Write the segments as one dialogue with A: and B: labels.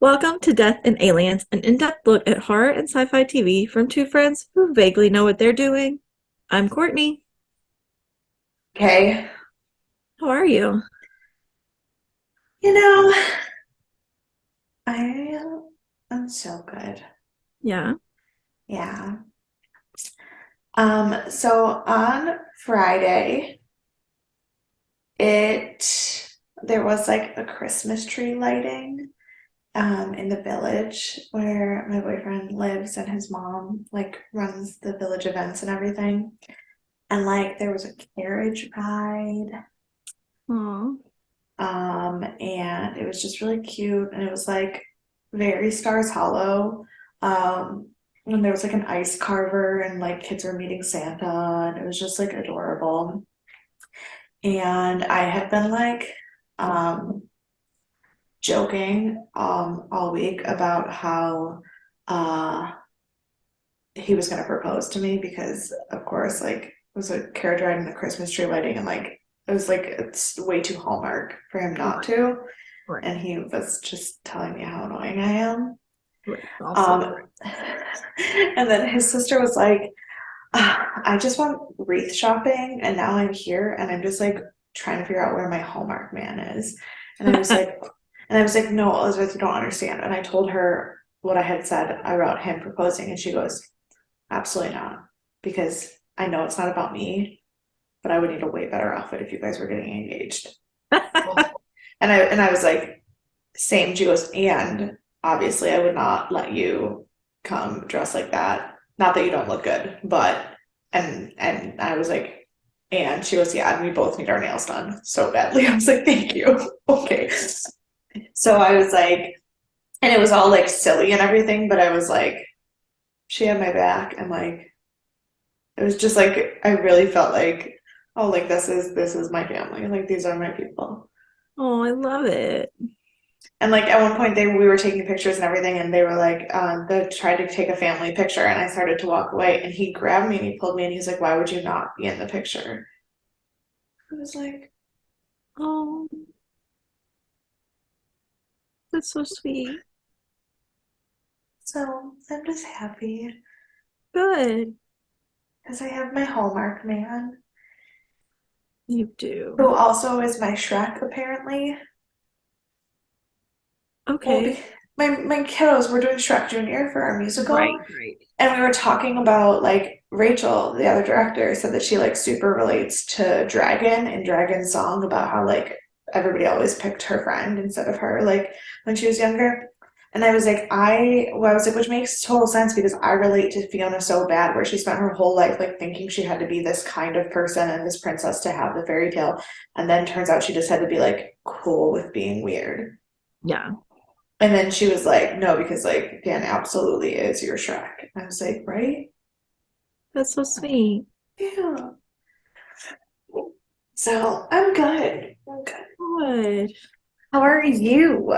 A: Welcome to Death and Aliens, an in-depth look at horror and sci-fi TV from two friends who vaguely know what they're doing. I'm Courtney.
B: Okay.
A: How are you?
B: You know, I am so good.
A: Yeah.
B: Yeah. So on Friday, it there was like a Christmas tree lighting in the village where my boyfriend lives and his mom like runs the village events and everything. And like there was a carriage ride,
A: Aw.
B: and it was just really cute and it was like very Stars Hollow. And there was like an ice carver and like kids were meeting Santa and it was just like adorable. And I had been like um joking all week about how uh he was gonna propose to me because of course like it was a carriage ride and a Christmas tree lighting and like it was like it's way too Hallmark for him not
A: Right,
B: to.
A: right,
B: And he was just telling me how annoying I am.
A: right. Also,
B: Um, and then his sister was like, I just went wreath shopping and now I'm here and I'm just like trying to figure out where my Hallmark man is. And I was like, no, Elizabeth, you don't understand. And I told her what I had said about him proposing, and she goes, absolutely not, because I know it's not about me, but I would need a way better outfit if you guys were getting engaged. And I was like, same. She goes, and obviously I would not let you come dressed like that. Not that you don't look good, but and I was like, and she goes, yeah, and we both need our nails done so badly. I was like, thank you. Okay. So I was like, and it was all like silly and everything, but I was like, she had my back and like it was just like I really felt like, oh, like this is my family. Like these are my people.
A: oh, I love it.
B: And like at one point we were taking pictures and everything and they were like they tried to take a family picture and I started to walk away and he grabbed me and he pulled me and he's like, why would you not be in the picture? I was like,
A: Oh, that's so sweet.
B: so I'm just happy
A: Good.
B: because I have my Hallmark man
A: You do.
B: who also is my Shrek apparently. Well,
A: Okay.
B: my kiddos were doing Shrek Junior for our musical.
A: Right, right.
B: And we were talking about like Rachel, the other director, said that she like super relates to Dragon and Dragon's song about how like everybody always picked her friend instead of her, like when she was younger. And I was like, which makes total sense because I relate to Fiona so bad, where she spent her whole life like thinking she had to be this kind of person and this princess to have the fairy tale, and then turns out she just had to be like cool with being weird.
A: Yeah,
B: And then she was like, no, because like Dan absolutely is your Shrek. And I was like, right?
A: that's so sweet.
B: Yeah. So I'm good. I'm good.
A: Good.
B: How are you?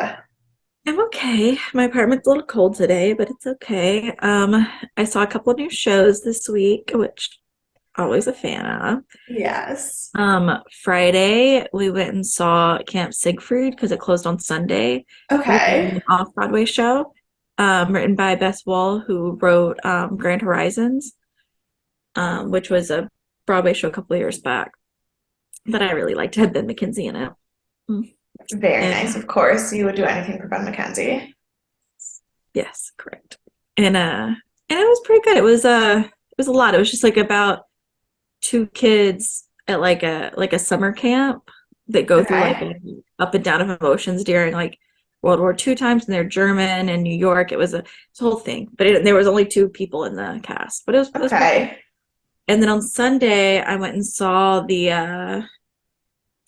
A: I'm okay. My apartment's a little cold today, but it's okay. I saw a couple of new shows this week, which always a fan of.
B: Yes.
A: Friday we went and saw Camp Siegfried because it closed on Sunday, which is
B: Okay.
A: an off-Broadway show, written by Bess Wall, who wrote Grand Horizons, which was a Broadway show a couple of years back. But I really liked it. It had Ben McKenzie in it. Mm.
B: Very
A: And
B: nice. Of course, you would do anything for Ben McKenzie.
A: yes, correct. And it was pretty good. It was a lot. It was just like about two kids at like a summer camp that go through like
B: Okay.
A: a up and down of emotions during like World War II times, and they're German and New York. It's a whole thing, but there was only two people in the cast, but it was pretty cool.
B: Okay.
A: And then on Sunday, I went and saw the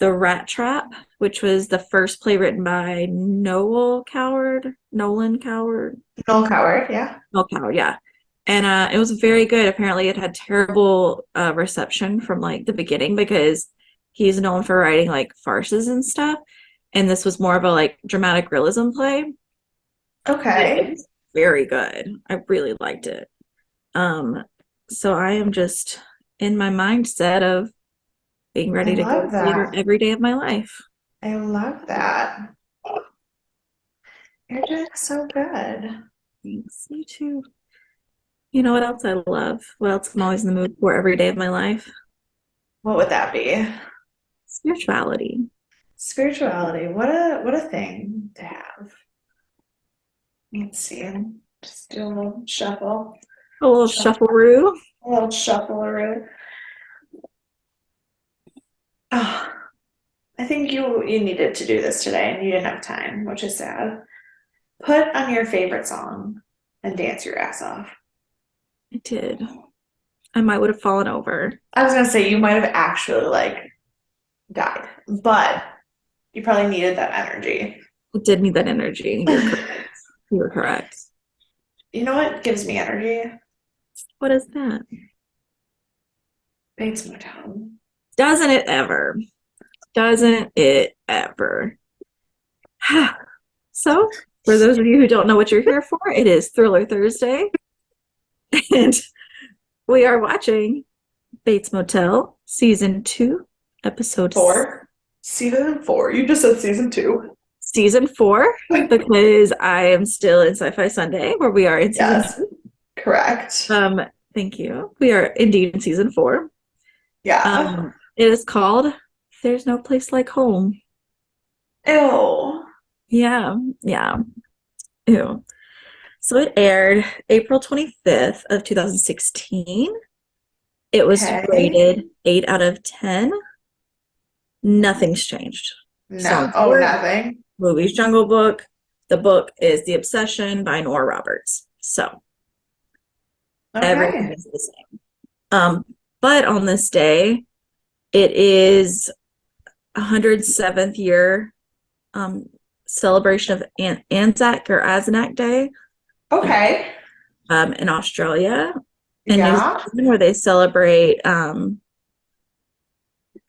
A: Rat Trap, which was the first play written by Nolan Coward,
B: Noel Coward, yeah.
A: Noel Coward, yeah. And it was very good. Apparently, it had terrible reception from like the beginning because he's known for writing like farces and stuff, and this was more of a like dramatic realism play. But it
B: Okay.
A: was very good. I really liked it. Um, so I am just in my mindset of being
B: I
A: ready to go to
B: love
A: theater
B: that.
A: every day of my life.
B: I love that. You're doing so good.
A: Thanks. You too. You know what else I love? What else I'm always in the mood for every day of my life?
B: What would that be?
A: Spirituality.
B: Spirituality. What a thing to have. Let's see. Just do a little shuffle.
A: A little
B: Shuffle.
A: shuffle-roo.
B: A little shuffle. Oh, I think you needed to do this today and you didn't have time, which is sad. Put on your favorite song and dance your ass off.
A: I did. I might would have fallen over.
B: I was gonna say you might have actually like died, but you probably needed that energy.
A: It did need that energy. You're correct. You were correct.
B: You know what gives me energy?
A: What is that?
B: Bates Motel.
A: Doesn't it ever? Doesn't it ever? So, for those of you who don't know what you're here for, it is Thriller Thursday, and we are watching Bates Motel Season 2, Episode
B: 4. Season 4. You just said season 2.
A: Season 4, because I am still in Sci-Fi Sunday, where we are in Season
B: Yes,
A: 2.
B: correct.
A: Thank you. We are indeed in Season 4.
B: Yeah.
A: It is called There's No Place Like Home.
B: Ew.
A: Yeah, yeah. Ew. So it aired April 25th of 2016. It was
B: Okay.
A: rated 8 out of 10. Nothing's changed.
B: No.
A: So
B: Oh, nothing.
A: movie's Jungle Book. The book is The Obsession by Nora Roberts. So everything
B: Okay.
A: is the same. But on this day, it is 107th year celebration of Anzac or Azanak Day
B: Okay.
A: in Australia and New
B: Yeah.
A: Zealand, where they celebrate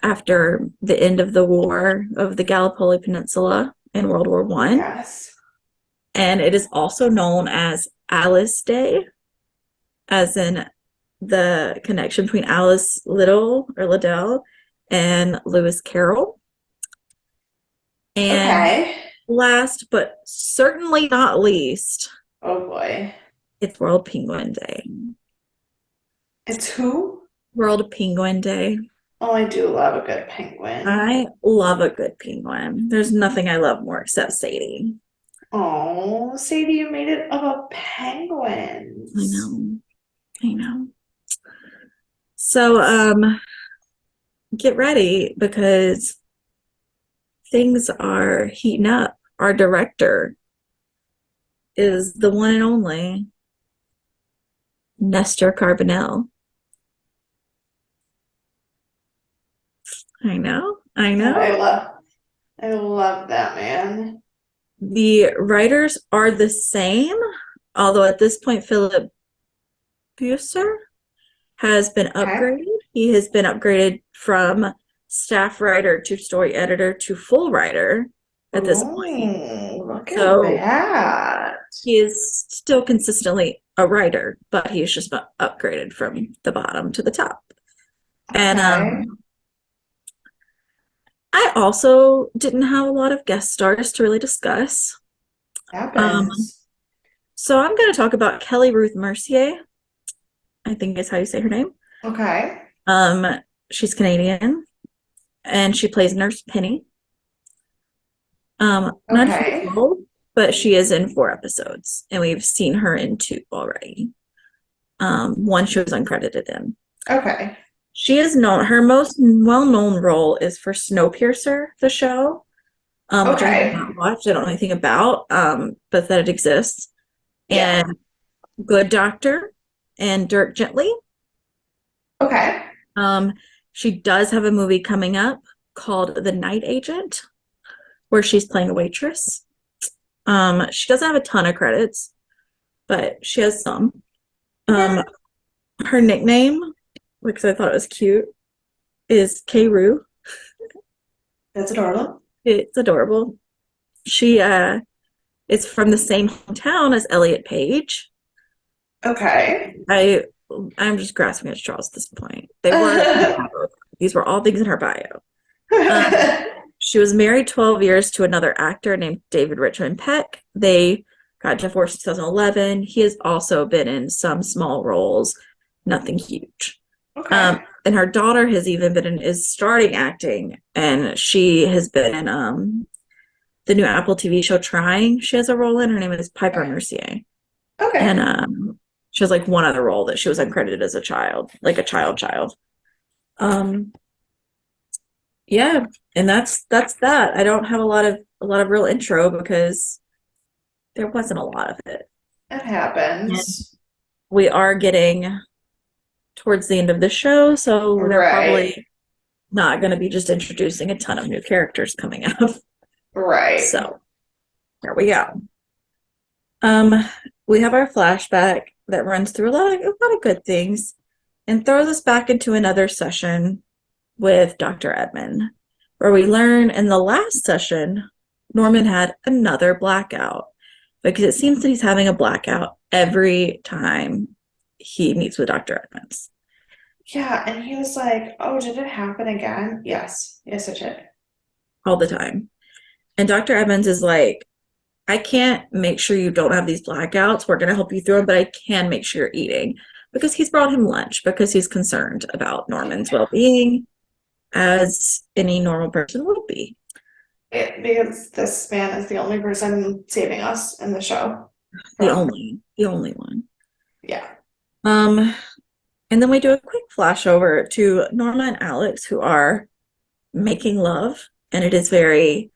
A: after the end of the War of the Gallipoli Peninsula in World War One.
B: Yes.
A: And it is also known as Alice Day, as in the connection between Alice Liddell and Lewis Carroll. And
B: Okay.
A: last but certainly not least,
B: Oh boy.
A: it's World Penguin Day.
B: It's who?
A: World Penguin Day.
B: Oh, I do love a good penguin.
A: I love a good penguin. There's nothing I love more except Sadie.
B: Oh, Sadie, you made it about
A: I
B: penguins.
A: know. I know. So, get ready because things are heating up. Our director is the one and only Nestor Carbonell. I know. I
B: God,
A: know.
B: I love that man.
A: The writers are the same, although at this point, Philip Buesser has been
B: Okay.
A: upgraded. He has been upgraded from staff writer to story editor to full writer at this point.
B: Ooh, look at
A: So
B: that.
A: he is still consistently a writer, but he's just been upgraded from the bottom to the top. And
B: Okay.
A: I also didn't have a lot of guest stars to really discuss. Um,
B: Happens.
A: so I'm going to talk about Kelly Ruth Mercier. I think is how you say her name.
B: Okay.
A: Um, she's Canadian, and she plays Nurse Penny. Not a huge
B: Okay.
A: role, but she is in 4 episodes, and we've seen her in 2 already. One she was uncredited in.
B: Okay.
A: She is known. Her most well-known role is for Snowpiercer, the show, which I have
B: Okay.
A: not watched. I don't know anything about, but that it exists.
B: Yeah.
A: And Good Doctor and Dirk Gently.
B: Okay.
A: Um, she does have a movie coming up called The Night Agent, where she's playing a waitress. She doesn't have a ton of credits, but she has some.
B: Okay.
A: Her nickname, because I thought it was cute, is K. Roo.
B: That's adorable.
A: It's adorable. She is from the same hometown as Elliot Page.
B: Okay.
A: I'm just grasping at straws at this point. They were these were all things in her bio. Um, She was married 12 years to another actor named David Richmond Peck. They got divorced in 2011. He has also been in some small roles, nothing huge.
B: Okay.
A: And her daughter has even been in, is starting acting, and she has been in the new Apple TV show Trying. She has a role in. Her name is Piper
B: Okay.
A: Mercier, and
B: Okay.
A: she has like one other role that she was uncredited as a child, like a child. Um, yeah, and that's that. I don't have a lot of real intro because there wasn't a lot of it.
B: It
A: And
B: happens.
A: we are getting towards the end of the show, so they're
B: Right.
A: probably not going to be just introducing a ton of new characters coming up.
B: Right.
A: So there we go. Um, we have our flashback that runs through a lot of good things and throws us back into another session with Dr. Edmund, where we learn in the last session Norman had another blackout because it seems that he's having a blackout every time he meets with Dr. Edmonds
B: Yeah, and he was like, "Oh, did it happen again?" Yes. Yes, it did.
A: all the time. And Dr. Edmonds is like, I can't make sure you don't have these blackouts. We're going to help you through them, but I can make sure you're eating because he's brought him lunch because he's concerned about Norman's well being, as any normal person would be.
B: Because this man is the only person saving us in the show
A: The
B: from,
A: only one.
B: yeah.
A: Um, and then we do a quick flash over to Norma and Alex, who are making love, and it is very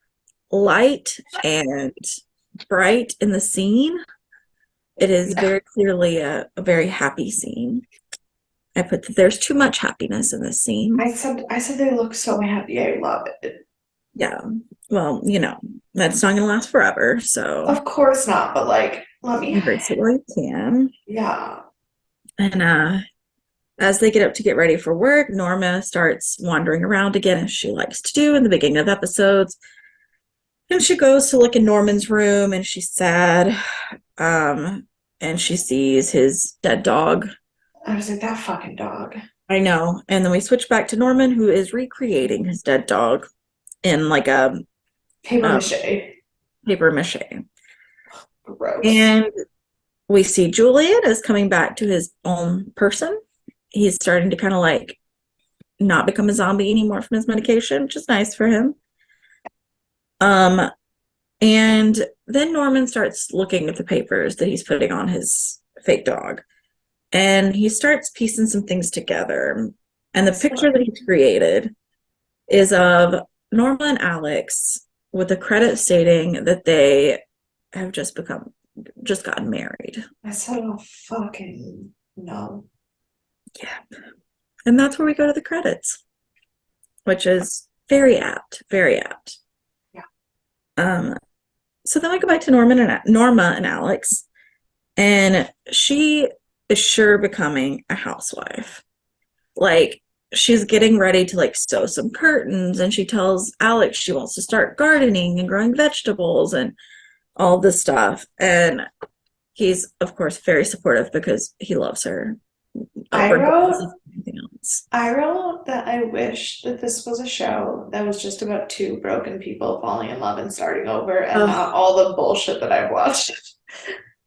A: light and bright in the scene. It is
B: Yeah.
A: very clearly a very happy scene. I put that there's too much happiness in this scene.
B: I said they look so happy. I love it.
A: Yeah. Well, that's not gonna last forever, so
B: Of course not, but like, let me,
A: embrace it while you can.
B: yeah.
A: And as they get up to get ready for work, Norma starts wandering around again as she likes to do in the beginning of episodes. And she goes to look in Norman's room and she's sad. And she sees his dead dog.
B: I was like, that fucking dog.
A: I know. And then we switch back to Norman, who is recreating his dead dog in like a
B: Paper
A: um,
B: mache.
A: paper mache.
B: Gross.
A: And we see Julian is coming back to his own person. He's starting to kind of like not become a zombie anymore from his medication, which is nice for him. Um, and then Norman starts looking at the papers that he's putting on his fake dog. And he starts piecing some things together. And the picture that he's created is of Norma and Alex with a credit stating that they have just gotten married.
B: I said, oh, fucking no.
A: Yeah. And that's where we go to the credits, which is very apt, very apt.
B: Yeah.
A: Um, so then we go back to Norma and Alex, and she is sure becoming a housewife. Like she's getting ready to like sew some curtains, and she tells Alex she wants to start gardening and growing vegetables and all this stuff. And he's of course very supportive because he loves her,
B: I
A: regardless
B: wrote
A: of anything else.
B: I wrote that I wish that this was a show that was just about two broken people falling in love and starting over and
A: Oh,
B: not all the bullshit that I've watched.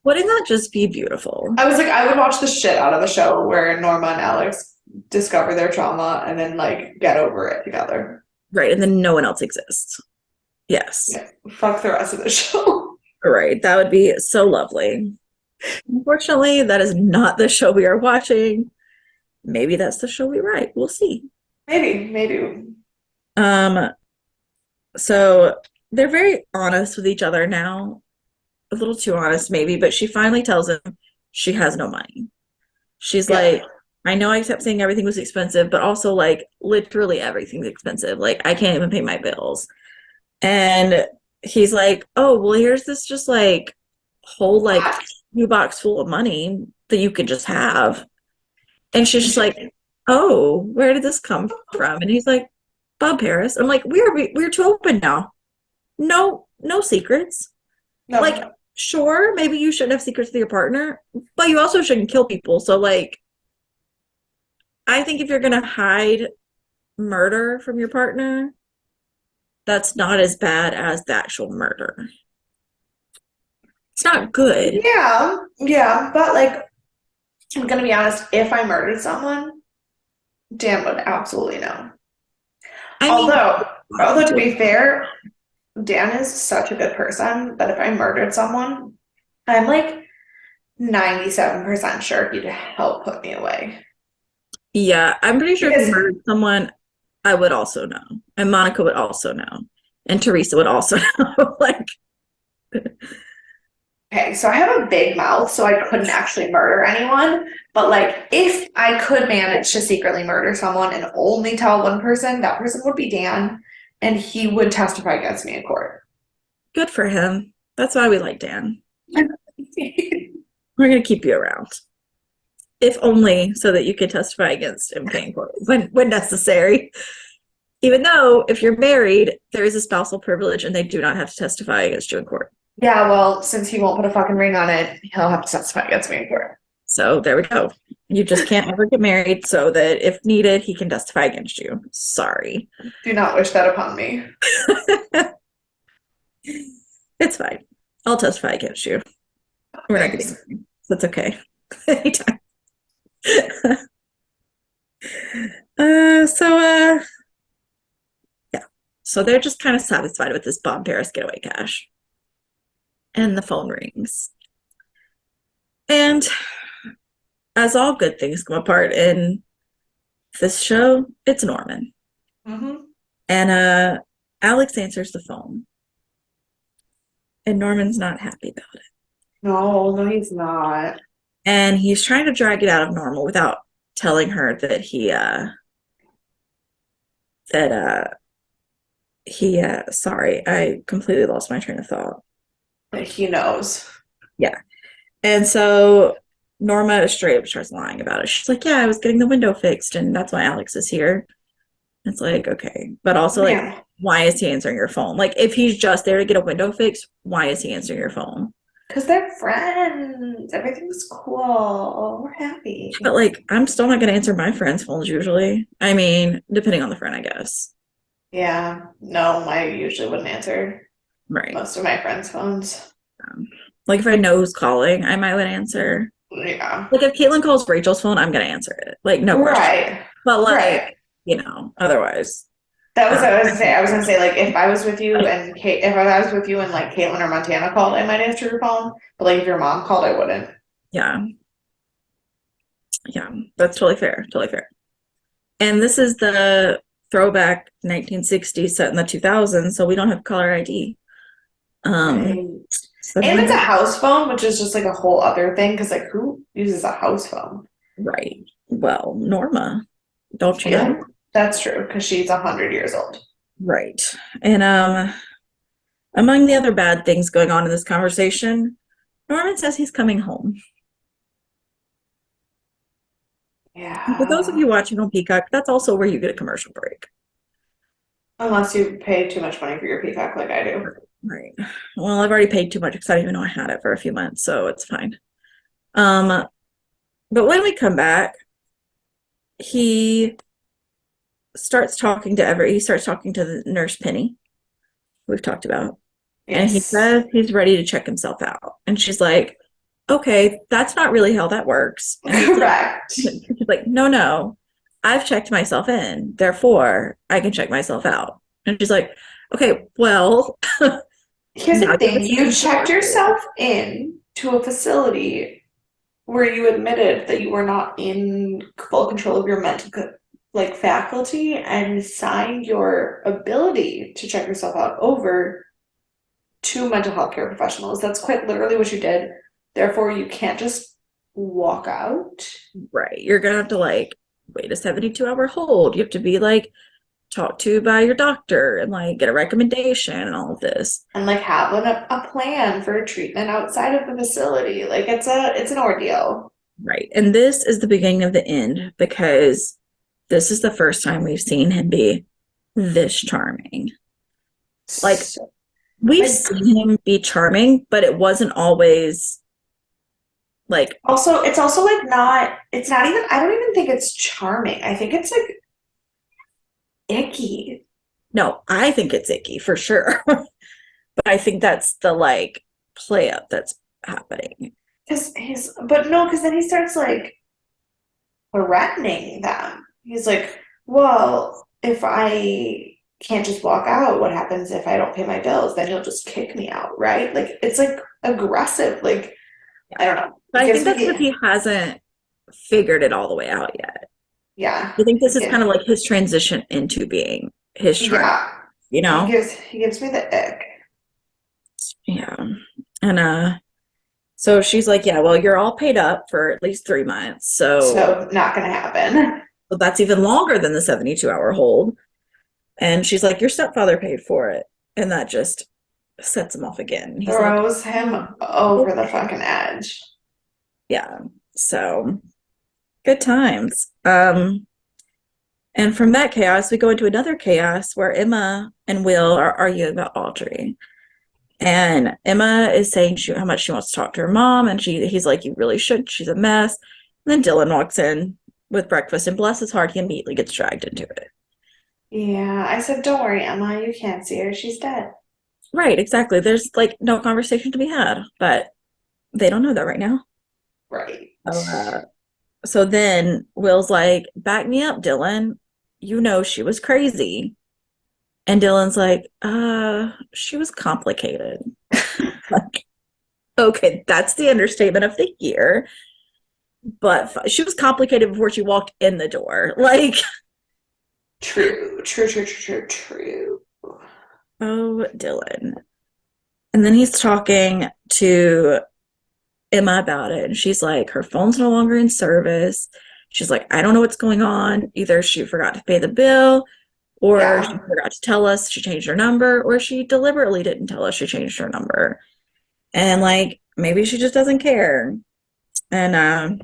A: wouldn't that just be beautiful?
B: I was like, I would watch the shit out of the show where Norma and Alex discover their trauma and then like get over it together.
A: Right, and then no one else exists. Yes.
B: Yeah, fuck the rest of the show.
A: Right. That would be so lovely. Unfortunately, that is not the show we are watching. Maybe that's the show we write. We'll see.
B: Maybe.
A: Um, so they're very honest with each other now. A little too honest, maybe, but she finally tells him she has no money. She's
B: Yeah.
A: like, I know I kept saying everything was expensive, but also like literally everything's expensive. Like I can't even pay my bills. And he's like, oh, well, here's this just like whole like new box full of money that you could just have. And she's just like, oh, where did this come from? And he's like, Bob Harris. I'm like, we're too open now. No secrets. Like,
B: No,
A: sure, maybe you shouldn't have secrets with your partner, but you also shouldn't kill people. So like, I think if you're gonna hide murder from your partner, that's not as bad as the actual murder. It's not good.
B: Yeah, yeah, but like I'm gonna be honest, if I murdered someone, Dan would absolutely know.
A: I mean,
B: Although to be fair, Dan is such a good person that if I murdered someone, I'm like 97% sure he'd help put me away.
A: yeah, I'm pretty sure if you
B: Because,
A: murdered someone, I would also know. And Monica would also know. And Teresa would also know. Like,
B: okay, so I have a big mouth, so I couldn't actually murder anyone. But like, if I could manage to secretly murder someone and only tell one person, that person would be Dan, and he would testify against me in court.
A: good for him. That's why we like Dan. We're going to keep you around. If only so that you could testify against MK in court when necessary. Even though if you're married, there is a spousal privilege and they do not have to testify against you in court.
B: Yeah, well, since he won't put a fucking ring on it, he'll have to testify against me in court.
A: So there we go. You just can't ever get married so that if needed, he can testify against you. Sorry.
B: Do not wish that upon me.
A: It's fine. I'll testify against you. We're not getting
B: Thanks.
A: married. That's okay. Anytime. So yeah. So they're just kind of satisfied with this Bob Paris getaway cash. And the phone rings. And as all good things come apart in this show, it's Norman.
B: Mm-hmm.
A: And Alex answers the phone. And Norman's not happy about it.
B: No, no, he's not.
A: And he's trying to drag it out of Normal without telling her that he sorry, I completely lost my train of thought.
B: But he knows.
A: Yeah. And so Norma straight up starts lying about it. She's like, yeah, I was getting the window fixed and that's why Alex is here. It's like, okay. But also like,
B: Yeah,
A: why is he answering your phone? Like if he's just there to get a window fixed, why is he answering your phone?
B: because they're friends. Everything's cool. We're happy.
A: But like, I'm still not gonna answer my friends' phones usually. I mean, depending on the friend, I guess.
B: Yeah, no, I usually wouldn't answer
A: Right.
B: most of my friends' phones.
A: Like if I know who's calling, I might would answer.
B: Yeah.
A: Like if Caitlin calls Rachel's phone, I'm gonna answer it. Like no question.
B: Right.
A: But like,
B: Right.
A: otherwise.
B: That was
A: Um,
B: what I was gonna say. I was gonna say like if I was with you and if I was with you and like Caitlin or Montana called, I might answer your phone. But like if your mom called, I wouldn't.
A: yeah. Yeah. That's totally fair. Totally fair. And this is the throwback 1960s set in the 2000s, so we don't have caller ID. Um,
B: Right.
A: so
B: And it's a house phone, which is just like a whole other thing because like who uses a house phone?
A: right. Well, Norma, don't you
B: Yeah,
A: know?
B: that's true because she's 100 years old.
A: Right. And among the other bad things going on in this conversation, Norman says he's coming home. And for those of
B: Yeah.
A: you watching on Peacock, that's also where you get a commercial break.
B: Unless you pay too much money for your Peacock like I do.
A: Right. Well, I've already paid too much because I didn't even know I had it for a few months, so it's fine. Um, but when we come back, he he starts talking to the nurse Penny, we've talked about. And he
B: Yes.
A: says he's ready to check himself out. And she's like, okay, that's not really how that works. And
B: Correct.
A: she's like, no, no, I've checked myself in. Therefore, I can check myself out. And she's like, okay, well,
B: Here's
A: now
B: the
A: you're
B: thing,
A: missing
B: you
A: the
B: checked
A: part.
B: yourself in to a facility where you admitted that you were not in full control of your mental like faculty and signed your ability to check yourself out over to mental health care professionals. That's quite literally what you did. Therefore, you can't just walk out
A: Right. You're going to have to like wait a 72-hour hold. You have to be like talked to by your doctor and like get a recommendation and all of this.
B: and like have a plan for treatment outside of the facility. Like it's an ordeal.
A: Right. And this is the beginning of the end because this is the first time we've seen him be this charming. Like
B: So,
A: we've
B: like
A: seen him be charming, but it wasn't always like
B: also it's also like not it's not even I don't even think it's charming. I think it's like icky.
A: No, I think it's icky for sure. But I think that's the like play up that's happening.
B: But no, because then he starts like threatening them. He's like, well, if I can't just walk out, what happens if I don't pay my bills? Then you'll just kick me out, right? Like, it's like aggressive. Like,
A: Yeah.
B: I don't know.
A: But
B: It
A: I
B: gives
A: think that's because
B: me,
A: he hasn't figured it all the way out yet.
B: yeah,
A: I think this is kind
B: yeah,
A: of like his transition into being his shrink,
B: yeah.
A: you
B: He
A: know?
B: gives me the ick.
A: Yeah. And so she's like, yeah, well, you're all paid up for at least 3 months.
B: So not gonna happen.
A: So that's even longer than the 72-hour hold. And she's like, your stepfather paid for it. And that just sets him off again. He's like,
B: Throws him
A: "Oh,
B: over the
A: okay."
B: fucking edge.
A: Yeah. So good times. And from that chaos, we go into another chaos where Emma and Will are arguing about Audrey. And Emma is saying how much she wants to talk to her mom, and he's like, "You really should. She's a mess." And then Dylan walks in with breakfast, and bless his heart, he immediately gets dragged into it.
B: Yeah, I said, don't worry, Emma, you can't see her. She's dead.
A: Right, exactly. There's like no conversation to be had, but they don't know that right now.
B: Right.
A: So, so then Will's like, "Back me up, Dylan. You know she was crazy." And Dylan's like, she was complicated." Like, okay, that's the understatement of the year. But she was complicated before she walked in the door. Like,
B: True, true, true, true, true, true.
A: oh, Dylan. And then he's talking to Emma about it. And she's like, her phone's no longer in service. She's like, I don't know what's going on. Either she forgot to pay the bill, or she
B: Yeah.
A: forgot to tell us she changed her number, or she deliberately didn't tell us she changed her number. And like, maybe she just doesn't care. And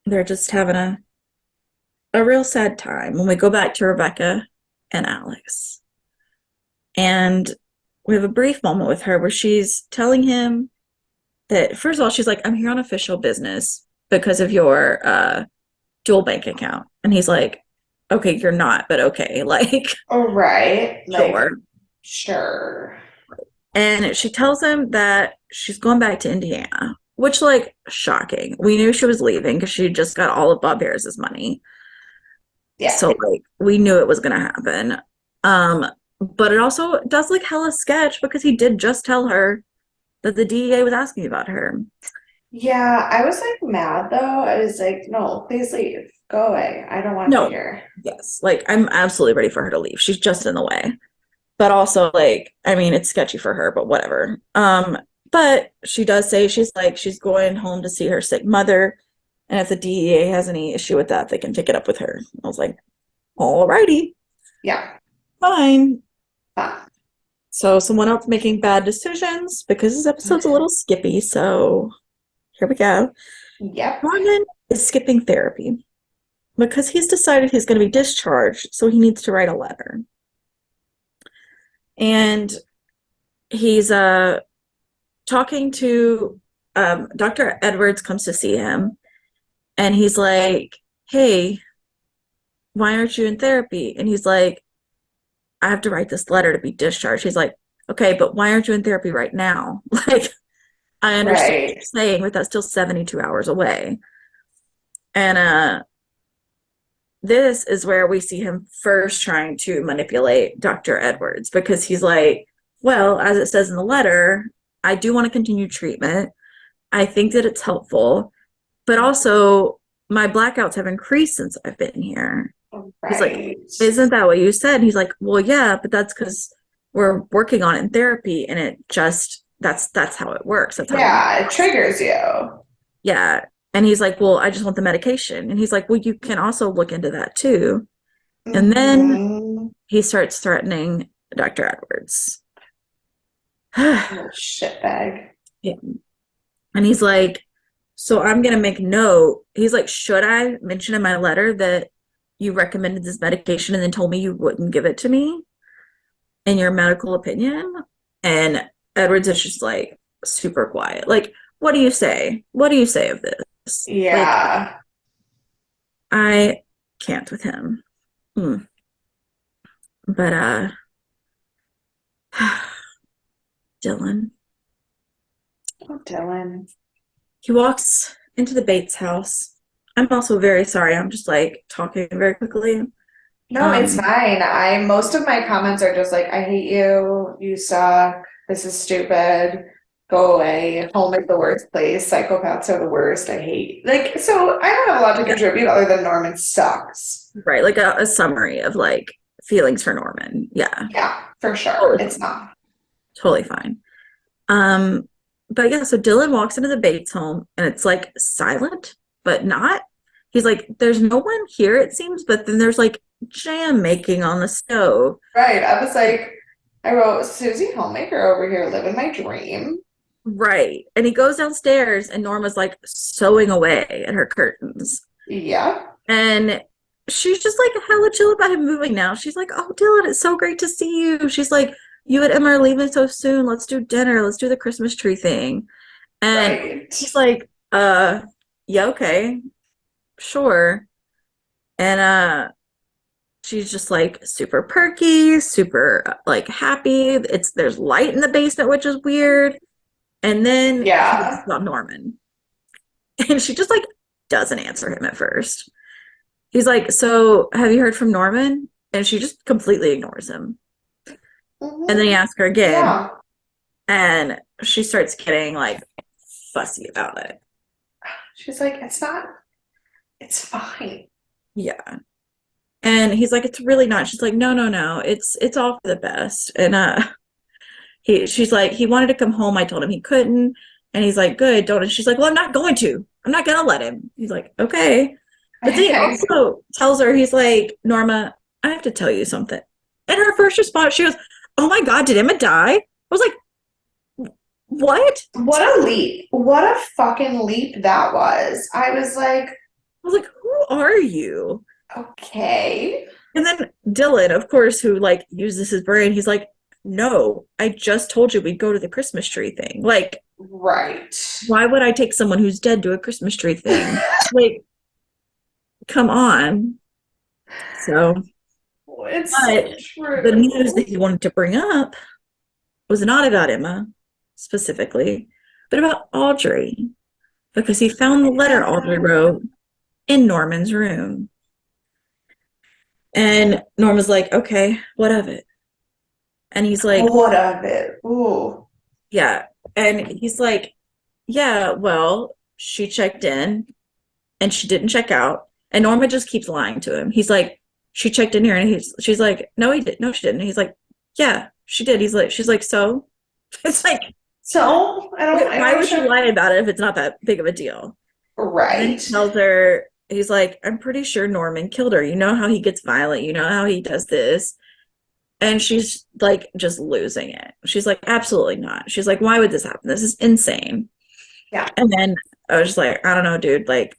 A: they're just having a real sad time when we go back to Rebecca and Alex. And we have a brief moment with her where she's telling him that, first of all, she's like, I'm here on official business because of your dual bank account. And he's like, okay, you're not, but okay, like,
B: All right. Like,
A: sure.
B: sure.
A: And she tells him that she's going back to Indiana, which, like, shocking. We knew she was leaving because she just got all of Bob Harris's money.
B: Yeah.
A: So, like, we knew it was going to happen. Um, but it also does look hella sketch because he did just tell her that the DEA was asking about her.
B: Yeah, I was like mad though. I was like, no, please leave. Go away. I don't want you
A: No,
B: here.
A: yes, like, I'm absolutely ready for her to leave. She's just in the way. But also, like, I mean, it's sketchy for her, but whatever. But she does say she's going home to see her sick mother. And if the DEA has any issue with that, they can take it up with her. I was like, all righty,
B: Yeah.
A: fine.
B: Fine.
A: So someone else making bad decisions because this episode's a little skippy. So here we go.
B: Yep.
A: Norman is skipping therapy because he's decided he's going to be discharged. So he needs to write a letter. And he's talking to Dr. Edwards comes to see him, and he's like, "Hey, why aren't you in therapy?" And he's like, "I have to write this letter to be discharged." He's like, "Okay, but why aren't you in therapy right now?" Like, I understand what
B: Right.
A: you're saying, but that's still 72 hours away. And this is where we see him first trying to manipulate Dr. Edwards because he's like, "Well, as it says in the letter, I do want to continue treatment. I think that it's helpful, but also my blackouts have increased since I've been here." He's like,
B: Right.
A: "Isn't that what you said?" And he's like, "Well, yeah, but that's because we're working on it in therapy, and it just that's how it works. That's how the mind
B: Yeah, it
A: works."
B: triggers you.
A: Yeah. And he's like, "Well, I just want the medication." And he's like, "Well, you can also look into that too." And then
B: Mm-hmm.
A: he starts threatening Dr. Edwards. Yeah.
B: Little shitbag.
A: And he's like, "So I'm going to make note." He's like, "Should I mention in my letter that you recommended this medication and then told me you wouldn't give it to me in your medical opinion?" And Edwards is just like super quiet. Like, what do you say? What do you say of this? Like,
B: Yeah.
A: I can't with him. Hmm. But Dylan,
B: Oh, Dylan.
A: he walks into the Bates house. I'm also very sorry. I'm just like talking very quickly.
B: No, it's
A: Um,
B: fine. Most of my comments are just like, I hate you, you suck, this is stupid, go away, home is the worst place, psychopaths are the worst, I hate. Like, so I don't have a lot to
A: yeah,
B: contribute other than Norman sucks.
A: right. Like a summary of like feelings for Norman. Yeah,
B: Yeah, for sure.
A: totally
B: It's
A: fine.
B: not.
A: Totally fine. Um, but yeah, so Dylan walks into the Bates home and it's like silent, but not. He's like, there's no one here, it seems, but then there's like jam making on the stove.
B: Right. I was like, I wrote Susie Homemaker over here living my dream.
A: Right. And he goes downstairs and Norma's like sewing away at her curtains.
B: Yeah,
A: And she's just like hella chill about him moving now. She's like, oh, Dylan, it's so great to see you. She's like, you and Emma are leaving so soon. Let's do dinner. Let's do the Christmas tree thing. And
B: right.
A: he's like, yeah, okay, sure. And she's just like super perky, super like happy. It's there's light in the basement, which is weird. And then he asks
B: Yeah.
A: about Norman. And she just like doesn't answer him at first. He's like, so have you heard from Norman? And she just completely ignores him. And then he
B: Hmm.
A: asks her again,
B: Yeah.
A: and she starts getting like fussy about it.
B: She's like, it's not, it's fine.
A: Yeah. And he's like, it's really not. She's like, no, no, no. It's all for the best. And she's like, he wanted to come home. I told him he couldn't. And he's like, good, don't. And she's like, well, I'm not going to. I'm not gonna let him. He's like, okay. But then he also tells her, he's like, Norma, I have to tell you something. And her first response, she goes, oh my God, did Emma die? I was like, what?
B: What a leap. What a fucking leap that was. I was like,
A: I was like, who are you?
B: okay.
A: And then Dylan, of course, who like uses his brain, he's like, no, I just told you we'd go to the Christmas tree thing. Like,
B: Right.
A: why would I take someone who's dead to a Christmas tree thing? Like, come on. So,
B: It's
A: but
B: so
A: the news
B: true.
A: that he wanted to bring up was not about Emma specifically, but about Audrey, because he found the letter Audrey
B: Yeah.
A: wrote in Norman's room. And Norman's like, okay, what of it? And he's like,
B: What of it? Ooh.
A: yeah. And he's like, yeah, well, she checked in and she didn't check out. And Norma just keeps lying to him. He's like, she checked in here, and she's like, no, he did, no, she didn't. And he's like, yeah, she did. She's like, so it's like,
B: So, I
A: why
B: don't
A: would you
B: sure.
A: lie about it if it's not that big of a deal? And then he
B: Right.
A: tells her, he's like, I'm pretty sure Norman killed her. You know how he gets violent. You know how he does this. And she's like, just losing it. She's like, absolutely not. She's like, why would this happen? This is insane.
B: Yeah.
A: And then I was just like, I don't know, dude. Like,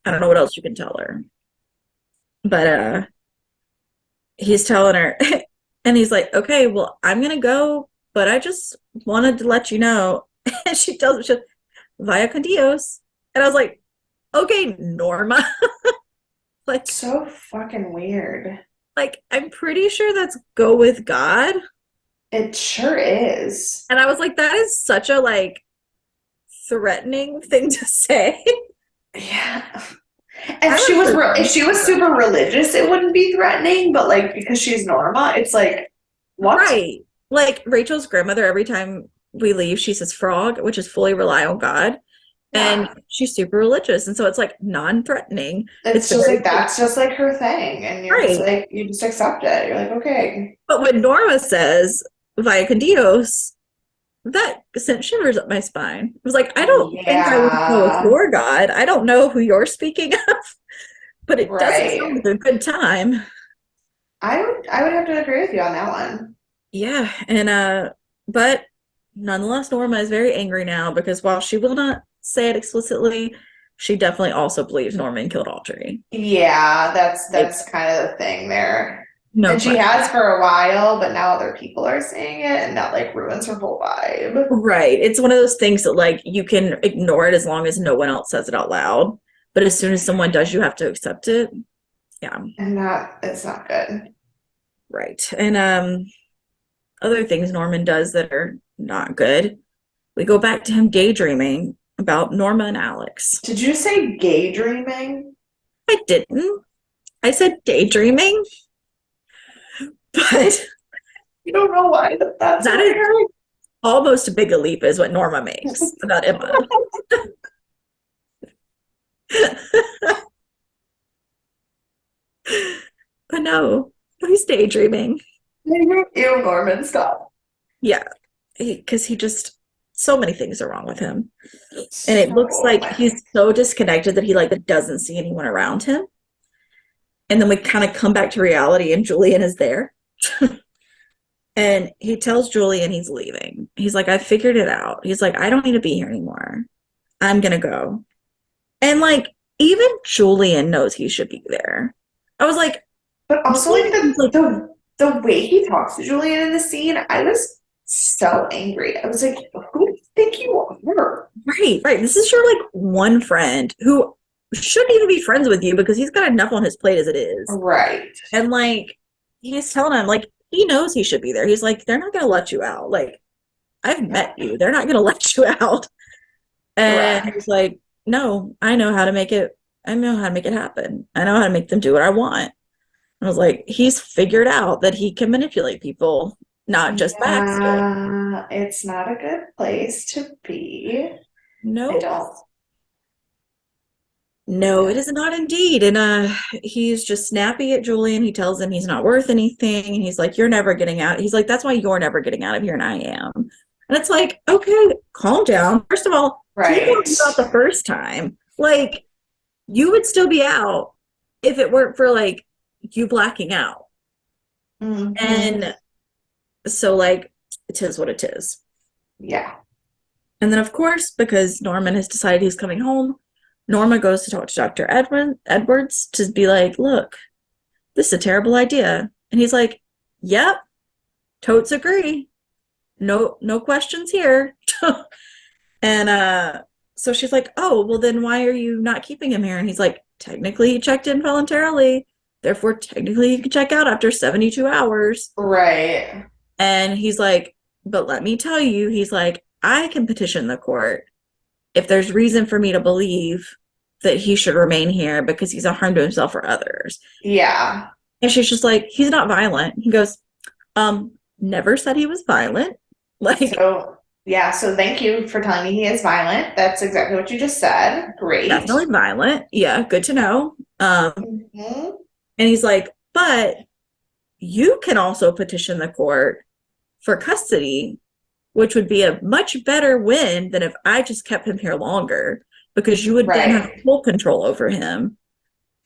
A: I don't know what else you can tell her. But he's telling her, and he's like, okay, well, I'm gonna go, but I just wanted to let you know. And she tells him, via con Dios. And I was like, okay, Norma. like,
B: So fucking weird.
A: I'm pretty sure that's go with God.
B: It sure is.
A: And I was like, that is such a like threatening thing to say.
B: Yeah.
A: I would have
B: If
A: been
B: she was super religious, it wouldn't be threatening, but like because she's Norma, it's like, what?
A: right. Like Rachel's grandmother, every time we leave, she says frog, which is fully rely on God. And
B: Yeah.
A: she's super religious. And so it's like non-threatening. It's
B: It's just
A: very
B: like that's just like her thing. And you're just
A: right.
B: like you just accept it. You're like, okay.
A: But when Norma says via con Dios, that sent shivers up my spine. I was like, I don't think I would know if
B: Yeah.
A: you're God. I don't know who you're speaking of, but it doesn't sound
B: Right.
A: like a good time.
B: I would have to agree with you on that one.
A: Yeah, and but nonetheless, Norma is very angry now because while she will not say it explicitly, she definitely also believes Norman killed Audrey.
B: Yeah,
A: Like,
B: that's kind of the thing there.
A: no
B: And she
A: question.
B: has for a while, but now other people are saying it, and that like ruins her whole vibe.
A: Right. It's one of those things that like you can ignore it as long as no one else says it out loud. But as soon as someone does, you have to accept it. Yeah.
B: And that it's not good.
A: Right. And other things Norman does that are not good. We go back to him daydreaming about Norma and Alex.
B: Did you say gay dreaming?
A: I didn't. I said daydreaming, but
B: You don't know why that's
A: that
B: what I
A: is
B: heard.
A: almost a big a leap is what Norma makes about Emma. But no, he's daydreaming.
B: Ew, Norman, stop.
A: Yeah, because he just so many things are wrong with him, and it looks
B: So
A: like
B: many.
A: he's so disconnected that he like doesn't see anyone around him. And then we kind of come back to reality, and Julian is there, and he tells Julian he's leaving. He's like, "I figured it out." He's like, "I don't need to be here anymore. I'm gonna go." And like, even Julian knows he should be there. I was like,
B: But also like
A: Julian
B: the
A: is like,
B: the the way he talks to Julian in the scene, I was so angry. I was like, who do you think you are?
A: right, right. This is your like one friend who shouldn't even be friends with you because he's got enough on his plate as it is.
B: Right.
A: And like he's telling him, like, he knows he should be there. He's like, they're not gonna let you out. Like, I've met
B: Yeah.
A: you. They're not gonna let you out. And he's
B: Correct.
A: like, no, I know how to make it. I know how to make it happen. I know how to make them do what I want. I was like, he's figured out that he can manipulate people, not just by accident.
B: Yeah, it's not a good place to be. I
A: No,
B: don't.
A: no, it is not indeed. And he's just snappy at Julian. He tells him he's not worth anything. And he's like, you're never getting out. He's like, that's why you're never getting out of here, and I am. And it's like, okay, calm down. First of all, he
B: Right.
A: knocked you out the first time. Like, you would still be out if it weren't for like you blacking out.
B: Hmm.
A: And so like it is what it is.
B: Yeah.
A: And then of course, because Norman has decided he's coming home, Norma goes to talk to Dr. Edwards to be like, look, this is a terrible idea. And he's like, yep, totes agree. No questions here. And so she's like, oh, well then why are you not keeping him here? And he's like, technically he checked in voluntarily. Therefore, technically he can check out after 72 hours.
B: Right.
A: And he's like, but let me tell you, he's like, I can petition the court if there's reason for me to believe that he should remain here because he's a harm to himself or others.
B: Yeah.
A: And she's just like, he's not violent. He goes, never said he was violent. Like,
B: So, yeah, so thank you for telling me he is violent. That's exactly what you just said. Great.
A: definitely violent. Yeah, good to know.
B: Hmm.
A: And he's like, but you can also petition the court for custody, which would be a much better win than if I just kept him here longer because you would then have
B: Right.
A: full control over him.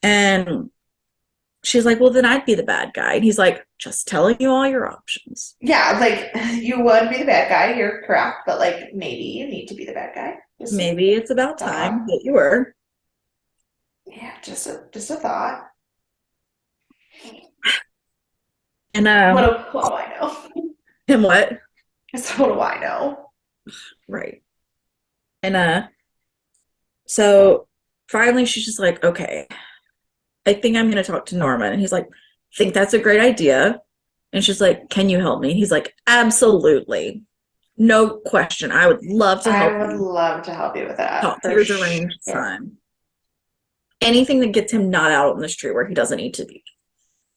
A: And she's like, well, then I'd be the bad guy. And he's like, just telling you all your options.
B: Yeah, like you would be the bad guy, you're correct, but like maybe you need to be the bad guy. Just a
A: Maybe it's about time
B: thought.
A: that you were.
B: Yeah, just a thought.
A: And
B: What do I know?
A: and what?
B: So what do I know?
A: Right. And so finally she's just like, okay, I think I'm gonna talk to Norman. And he's like, think that's a great idea. And she's like, can you help me? And he's like, absolutely. No question. I would love to help
B: I would
A: you
B: love to help you with that
A: talk to
B: for
A: your deranged
B: sure.
A: son. Anything that gets him not out on the street where he doesn't need to be.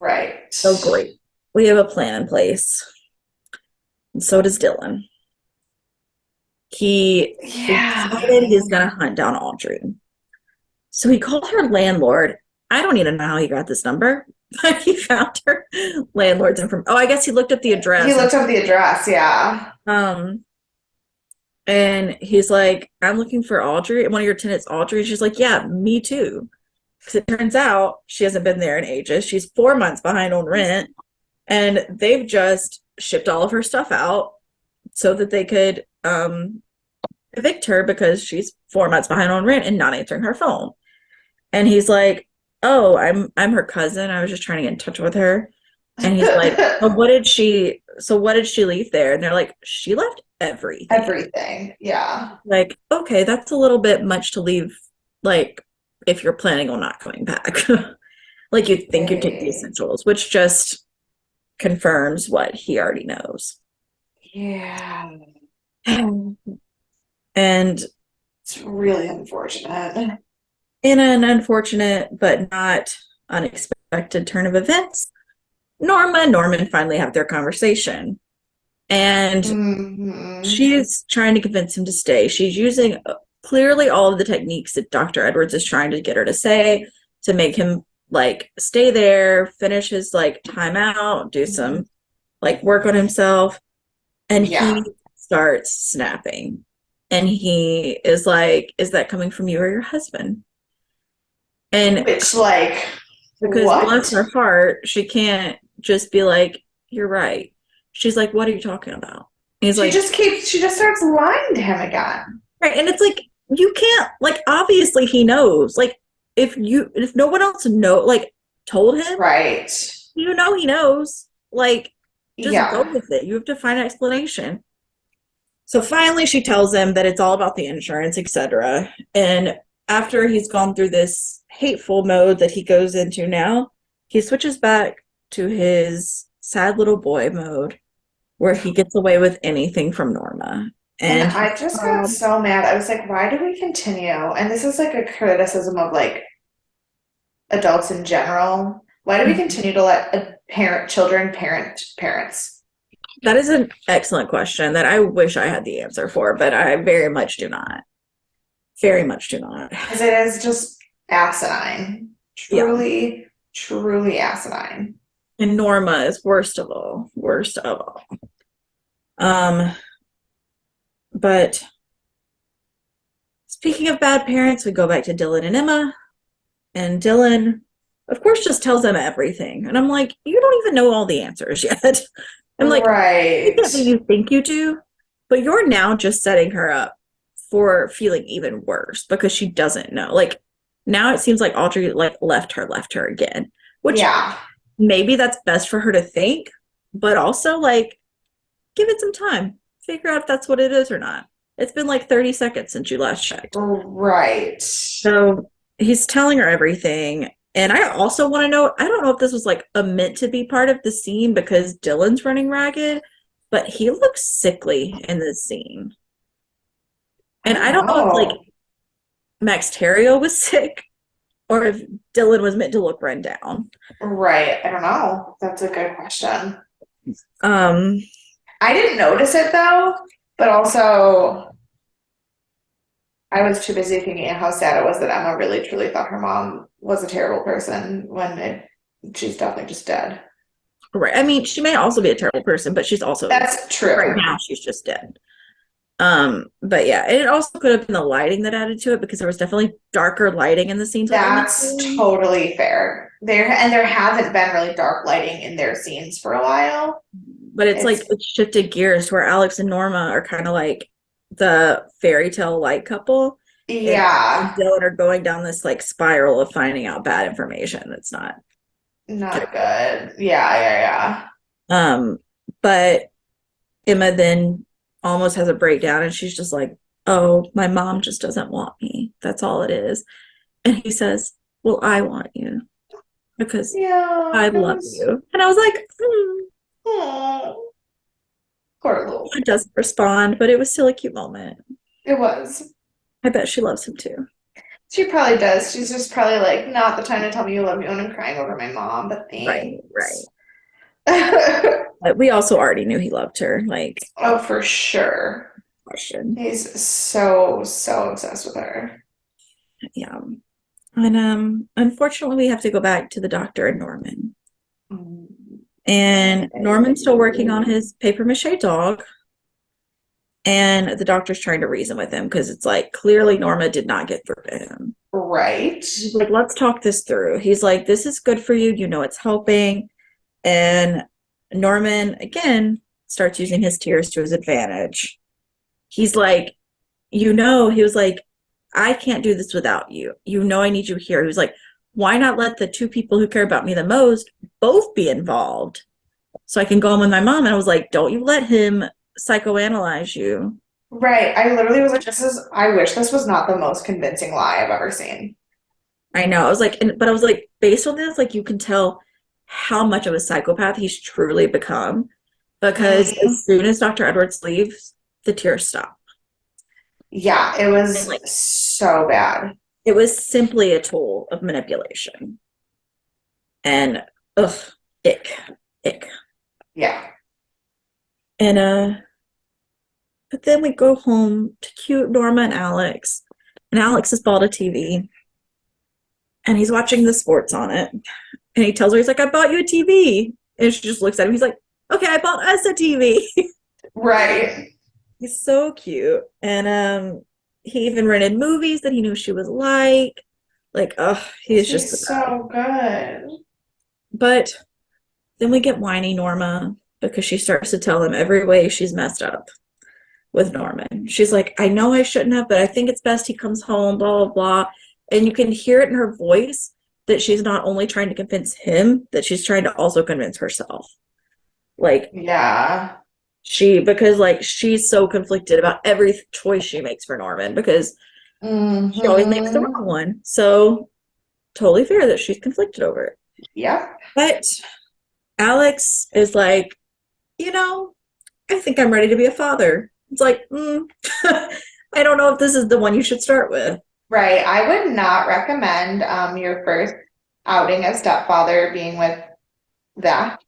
B: Right.
A: So great. We have a plan in place. And so does Dylan. He decided
B: Yeah.
A: he's going to hunt down Audrey. So he called her landlord. I don't even know how he got this number, but he found her landlord's information. Oh, I guess he looked up the
B: He
A: address,
B: looked up the address, yeah.
A: um and he's like, I'm looking for Audrey, one of your tenants, Audrey. She's like, yeah, me too. Because it turns out she hasn't been there in ages. She's 4 months behind on rent, and they've just shipped all of her stuff out so that they could evict her because she's 4 months behind on rent and not answering her phone. And he's like, oh, I'm her cousin. I was just trying to get in touch with her. And he's like, oh, what did she leave there? And they're like, she left everything.
B: Everything, yeah.
A: Like, okay, that's a little bit much to leave, like, if you're planning on not coming back. Like, you'd think you'd take the
B: Right.
A: essentials, which just confirms what he already knows.
B: Yeah.
A: And
B: It's really unfortunate.
A: in an unfortunate but not unexpected turn of events, Norma and Norman finally have their conversation. And
B: Hmm.
A: she's trying to convince him to stay. She's using clearly all of the techniques that Dr. Edwards is trying to get her to say to make him like stay there, finish his like time out, do some like work on himself. And
B: Yeah.
A: he starts snapping. And he is like, is that coming from you or your husband? And
B: Which, like,
A: because bless
B: what?
A: her heart, she can't just be like, you're right. She's like, what are you talking about? And he's like,
B: She just starts lying to him again.
A: right. And it's like, you can't, like, obviously he knows. Like, if no one else like, told him,
B: Right.
A: you know he knows. Like, just go
B: Yeah.
A: with it. You have to find an explanation. So finally, she tells him that it's all about the insurance, etc. And after he's gone through this hateful mode that he goes into now, he switches back to his sad little boy mode where he gets away with anything from Norma.
B: And
A: And
B: I just got so mad. I was like, why do we continue? And this is like a criticism of like adults in general. Why do we continue to let children parent parents?
A: that is an excellent question that I wish I had the answer for, but I very much do not. Very much do not.
B: Because it is just asinine.
A: Yeah.
B: Truly, truly asinine.
A: And Norma is worst of all. Worst of all. Um, but speaking of bad parents, we go back to Dylan and Emma. And Dylan, of course, just tells them everything. And I'm like, you don't even know all the answers yet. I'm like, you
B: Right.
A: get what you think you do, but you're now just setting her up for feeling even worse because she doesn't know. Like now it seems like Audrey like left her again, which
B: Yeah.
A: maybe that's best for her to think, but also like give it some time. Figure out if that's what it is or not. It's been like 30 seconds since you last checked.
B: Right.
A: So he's telling her everything. And I also want to know, I don't know if this was like a meant to be part of the scene because Dylan's running ragged, but he looks sickly in this scene.
B: I
A: And
B: don't
A: I don't know if like
B: know.
A: Max Terrio was sick or if Dylan was meant to look run down.
B: Right. I don't know. That's a good question.
A: Um,
B: I didn't notice it though, but also I was too busy thinking of how sad it was that Emma really truly thought her mom was a terrible person when she's definitely just dead.
A: right. I mean, she may also be a terrible person, but she's also
B: That's
A: right
B: true.
A: now she's just dead. But yeah, it also could have been the lighting that added to it because there was definitely darker lighting in the scenes with Emma.
B: That's totally fair. There hasn't been really dark lighting in their scenes for a while.
A: But it's like
B: It's
A: it shifted gears to where Alex and Norma are kind of like the fairy tale light couple, and
B: yeah,
A: Dylan are going down this like spiral of finding out bad information that's not good.
B: not good. Yeah.
A: Um, but Emma then almost has a breakdown and she's just like, "Oh, my mom just doesn't want me. That's all it is." And he says, "Well, I want you because
B: Yeah,
A: I
B: it
A: love
B: was.
A: you." And I was like,
B: Oh, poor little.
A: She doesn't respond, but it was still a cute moment.
B: It was.
A: I bet she loves him too.
B: She probably does. She's just probably like, not the time to tell me you love me when I'm crying over my mom, but
A: Right, right.
B: thanks.
A: But we also already knew he loved her, like,
B: Oh, for sure.
A: question.
B: He's so, so obsessed with her.
A: Yeah. And unfortunately we have to go back to the doctor and Norman.
B: Mm.
A: And Norman's still working on his paper mache dog. And the doctor's trying to reason with him because it's like clearly Norma did not get through to him.
B: Right.
A: He's like, let's talk this through. He's like, this is good for you. You know, it's helping. And Norman, again, starts using his tears to his advantage. He's like, he was like, I can't do this without you. You know, I need you here. He was like, why not let the two people who care about me the most both be involved so I can go home with my mom? And I was like, don't you let him psychoanalyze you.
B: Right. I literally was like, I wish this was not the most convincing lie I've ever seen.
A: I know. I was like, but I was like, based on this, like, you can tell how much of a psychopath he's truly become because
B: Mhm.
A: as soon as Dr. Edwards leaves, the tears stop.
B: Yeah, it
A: And
B: was
A: like
B: so bad.
A: it was simply a tool of manipulation. And ugh, ick, ick.
B: Yeah.
A: And but then we go home to cute Norma and Alex. And Alex has bought a TV and he's watching the sports on it. And he tells her, he's like, I bought you a TV. And she just looks at him. He's like, okay, I bought us a TV.
B: Right.
A: He's so cute. And he even rented movies that he knew she was like. Like, oh, he's just the
B: He's
A: best.
B: so good.
A: But then we get whiny Norma because she starts to tell him every way she's messed up with Norman. She's like, I know I shouldn't have, but I think it's best he comes home, blah, blah, blah. And you can hear it in her voice that she's not only trying to convince him, that she's trying to also convince herself. Like,
B: Yeah.
A: because like she's so conflicted about every choice she makes for Norman because she always makes the
B: Mm-hmm.
A: wrong one. So totally fair that she's conflicted over it.
B: Yep.
A: But Alex is like, you know, I think I'm ready to be a father. It's like, I don't know if this is the one you should start with.
B: Right. I would not recommend your first outing as stepfather being with that.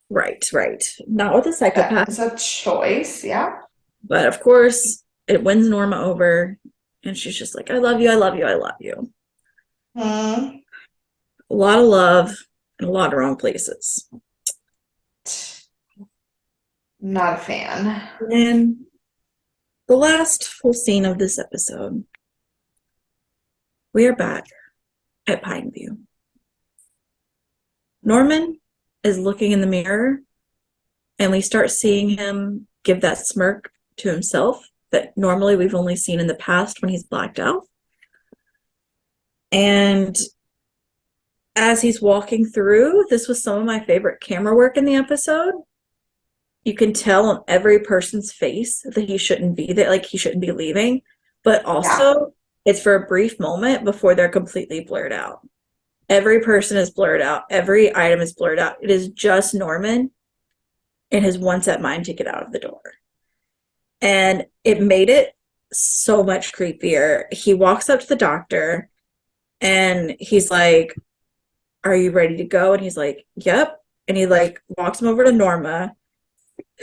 A: Right, right. Not with a
B: That
A: psychopath.
B: is a choice. Yeah.
A: But of course, it wins Norma over. And she's just like, I love you, I love you, I love you.
B: Hmm.
A: A lot of love in a lot of wrong places.
B: Not a fan.
A: And the last full scene of this episode, we are back at Pineview. Norman is looking in the mirror, and we start seeing him give that smirk to himself that normally we've only seen in the past when he's blacked out. And as he's walking through, this was some of my favorite camera work in the episode. You can tell on every person's face that he shouldn't be there, like he shouldn't be leaving, but
B: Yeah.
A: also it's for a brief moment before they're completely blurred out. Every person is blurred out, every item is blurred out. It is just Norman in his one set mind to get out of the door. And it made it so much creepier. He walks up to the doctor and he's like, are you ready to go? And he's like, yep. And he like walks him over to Norma,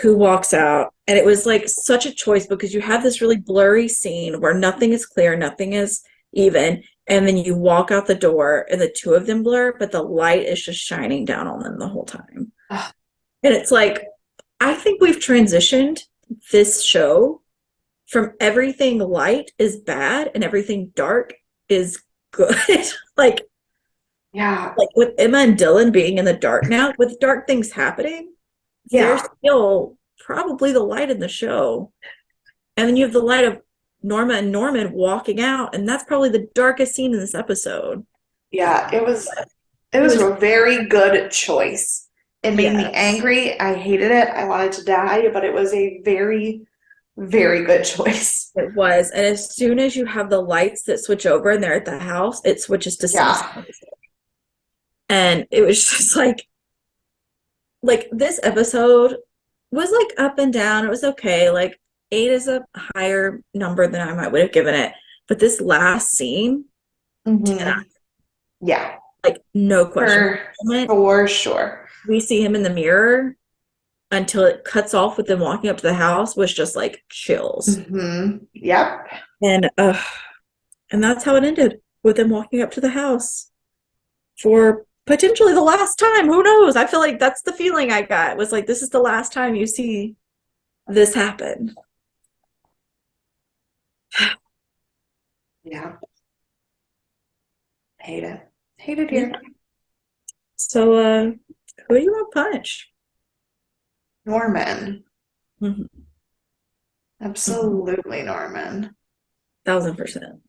A: who walks out. And it was like such a choice because you have this really blurry scene where nothing is clear, nothing is even. And then you walk out the door and the two of them blur, but the light is just shining down on them the whole time.
B: Ugh.
A: And it's like, I think we've transitioned this show from everything light is bad and everything dark is good. like
B: Yeah.
A: like with Emma and Dylan being in the dark now, with dark things happening, there's
B: Yeah.
A: still probably the light in the show. And then you have the light of Norma and Norman walking out, and that's probably the darkest scene in this episode.
B: Yeah. It
A: It
B: was
A: was
B: a very good choice. It made me
A: yes.
B: angry. I hated it. I wanted to die, but it was a very, very good choice.
A: It was. And as soon as you have the lights that switch over and they're at the house, it switches to
B: Yeah.
A: sunset. And it was just like this episode was like up and down. It was okay. Like 8 is a higher number than I might would have given it. But this last scene,
B: Hmm. Yeah.
A: like no question.
B: For
A: The moment
B: for sure.
A: we see him in the mirror until it cuts off with them walking up to the house was just like chills.
B: Yep.
A: And and that's how it ended with them walking up to the house for potentially the last time. Who knows? I feel like that's the feeling I got. Was like this is the last time you see this happen.
B: Yeah. Hate it. Hate it
A: Yeah.
B: here.
A: So who do you want to punch?
B: Norman.
A: Mm-hmm. Mm-hmm.
B: Absolutely Norman.
A: 1000%.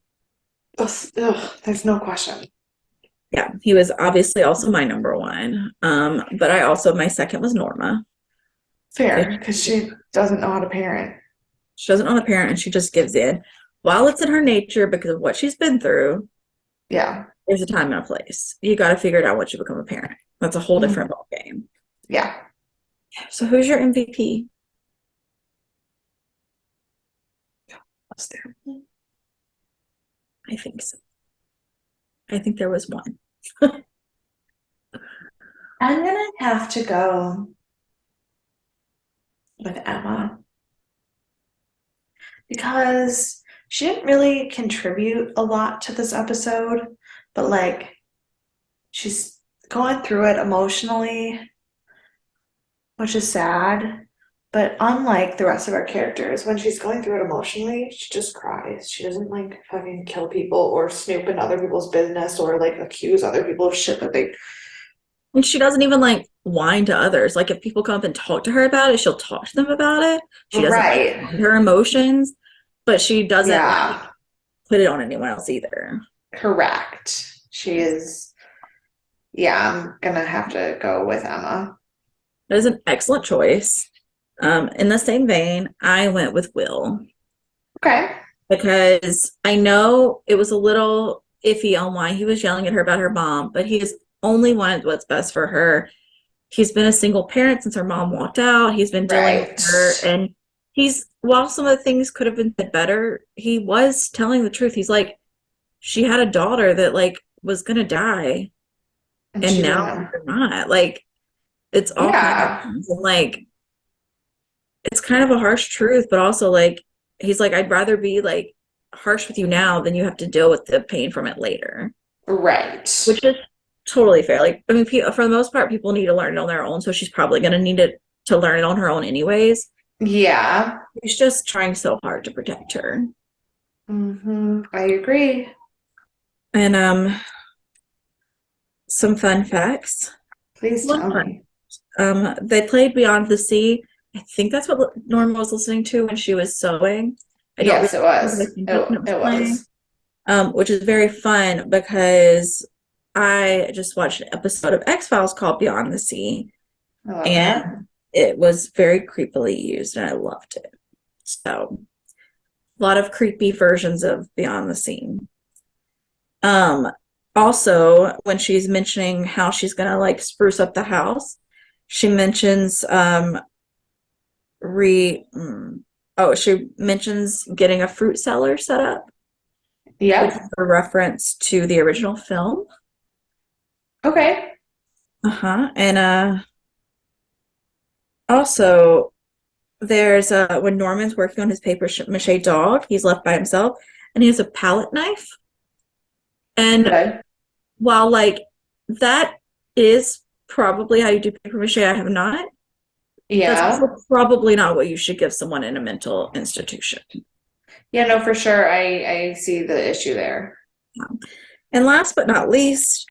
B: Ugh, ugh, there's no question.
A: Yeah, he was obviously also my number one. But I also my second was Norma.
B: Fair, because she doesn't know how to parent.
A: She doesn't own a parent and she just gives in. While it's in her nature because of what she's been through,
B: Yeah.
A: there's a time and a place. You got to figure it out once you become a parent. That's a whole
B: Mm,
A: different ball game.
B: yeah.
A: So who's your MVP? Was there? I think so. I think there was one.
B: I'm gonna have to go with Emma because she didn't really contribute a lot to this episode, but like she's going through it emotionally, which is sad. But unlike the rest of our characters, when she's going through it emotionally, she just cries. She doesn't like fucking kill people or snoop in other people's business or like accuse other people of shit that they.
A: And she doesn't even like whine to others. Like if people come up and talk to her about it, she'll talk to them about it. She doesn't like
B: Right.
A: hide her emotions, but she doesn't like
B: Yeah.
A: put it on anyone else either.
B: Correct. She is. Yeah, I'm gonna have to go with Emma.
A: That is an excellent choice. In the same vein, I went with Will
B: Okay.
A: because I know it was a little iffy on why he was yelling at her about her mom, but he has only wanted what's best for her. He's been a single parent since her mom walked out. He's been dealing with
B: Right.
A: her, and while some of the things could have been said better, he was telling the truth. He's like, she had a daughter that like was gonna die,
B: And
A: and
B: she
A: now
B: didn't.
A: they're not. Like, it's awful.
B: Yeah.
A: And like, it's kind of a harsh truth, but also like, he's like, I'd rather be like harsh with you now than you have to deal with the pain from it later,
B: Right.
A: which is totally fair. Like, I mean, for the most part, people need to learn it on their own, so she's probably gonna need it to learn it on her own anyways.
B: Yeah.
A: He's just trying so hard to protect her.
B: I agree.
A: And some fun facts.
B: Please
A: One
B: tell
A: fun.
B: me.
A: They played Beyond the Sea. I think that's what Norma was listening to when she was sewing. I don't
B: Yes,
A: really
B: it
A: know, but I
B: was.
A: think that's when it
B: It,
A: was
B: it
A: playing.
B: was.
A: Which is very fun because I just watched an episode of X-Files called Beyond the Sea,
B: I love that.
A: and it was very creepily used, and I loved it. So, a lot of creepy versions of Beyond the Sea. Um, Also, when she's mentioning how she's gonna like spruce up the house, she mentions re she mentions getting a fruit cellar set up, which is
B: Yep.
A: a reference to the original film.
B: Okay.
A: Uh-huh. And also there's when Norman's working on his paper mache dog, he's left by himself and he has a palette knife. And
B: Good.
A: while like that is probably how you do paper mache, I have not. That's
B: Yeah.
A: also probably not what you should give someone in a mental institution.
B: Yeah, no, for sure. I see the issue there.
A: And last but not least,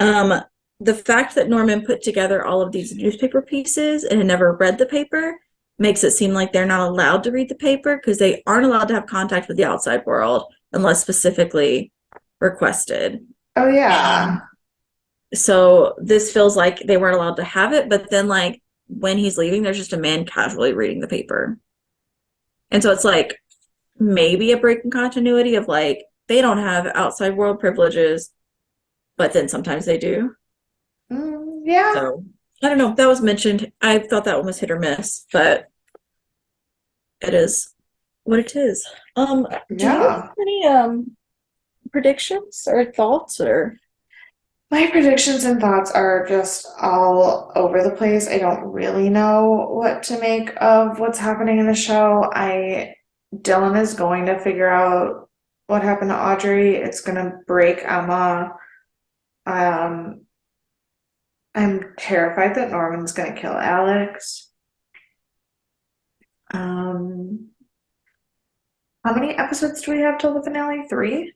A: um, the fact that Norman put together all of these newspaper pieces and had never read the paper makes it seem like they're not allowed to read the paper because they aren't allowed to have contact with the outside world unless specifically requested.
B: Oh
A: And
B: yeah.
A: so this feels like they weren't allowed to have it, but then like when he's leaving, there's just a man casually reading the paper. And so it's like maybe a break in continuity of like they don't have outside world privileges, but then sometimes they do.
B: Yeah.
A: So I don't know. That was mentioned. I thought that one was hit or miss, but it is what it is. Do you have
B: Yeah.
A: any predictions or thoughts or
B: My predictions and thoughts are just all over the place. I don't really know what to make of what's happening in the show. Dylan is going to figure out what happened to Audrey. It's gonna break Emma. Um, I'm terrified that Norman's gonna kill Alex. Um, how many episodes do we have till the finale? Three?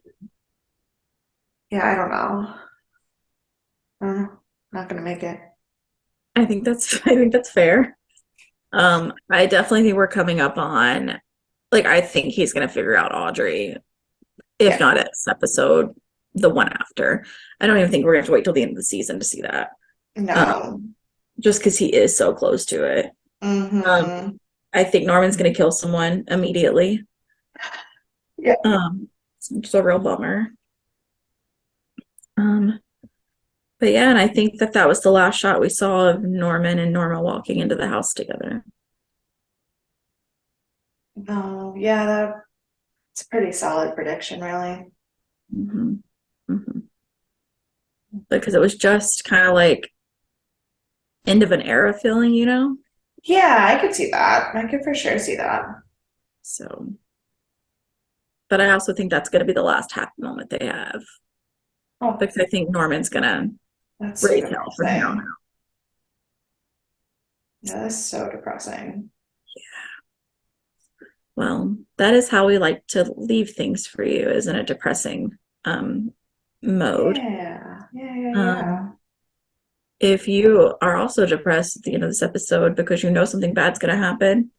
B: Yeah, I don't know. Not gonna make it.
A: I think that's fair. I definitely think we're coming up on like I think he's gonna figure out Audrey, if
B: Yeah.
A: not at this episode, the one after. I don't even think we're gonna have to wait till the end of the season to see that.
B: No.
A: Um, just because he is so close to it. Um,
B: Mm-hmm.
A: I think Norman's gonna kill someone immediately.
B: Yeah.
A: It's just a real bummer. Um, But yeah, and I think that that was the last shot we saw of Norman and Norma walking into the house together.
B: Oh, yeah, that's a pretty solid prediction, really.
A: Hmm. Hmm. Because it was just kind of like end of an era feeling, you know?
B: Yeah, I could see that. I could for sure see that.
A: So, but I also think that's going to be the last happy moment they have
B: Oh,
A: because I think Norman's going to
B: that's so
A: raise hell from here on
B: depressing. Yeah, that's so depressing.
A: Well, that is how we like to leave things for you, is in a depressing um, mode.
B: Yeah, yeah, yeah,
A: Um,
B: yeah.
A: if you are also depressed at the end of this episode because you know something bad's going to happen,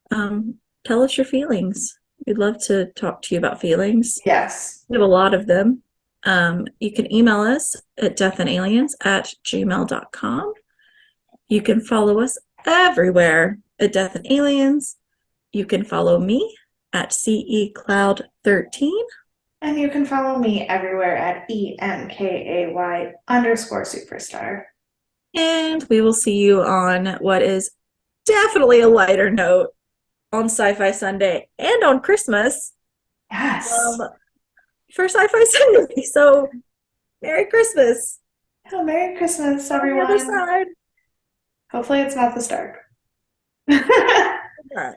A: um, tell us your feelings. We'd love to talk to you about feelings.
B: Yes.
A: We have a lot of them. You can email us at deathandaliens@gmail.com. You can follow us everywhere at Death and Aliens. You can follow me at CECloud13.
B: And you can follow me everywhere at EMKAY_superstar.
A: And we will see you on what is definitely a lighter note on Sci Fi Sunday and on Christmas
B: Yes.
A: for Sci Fi Sunday. So, Merry Christmas
B: Oh, Merry Christmas,
A: on the other
B: everyone.
A: side.
B: Hopefully, it's not the start.
A: Yeah.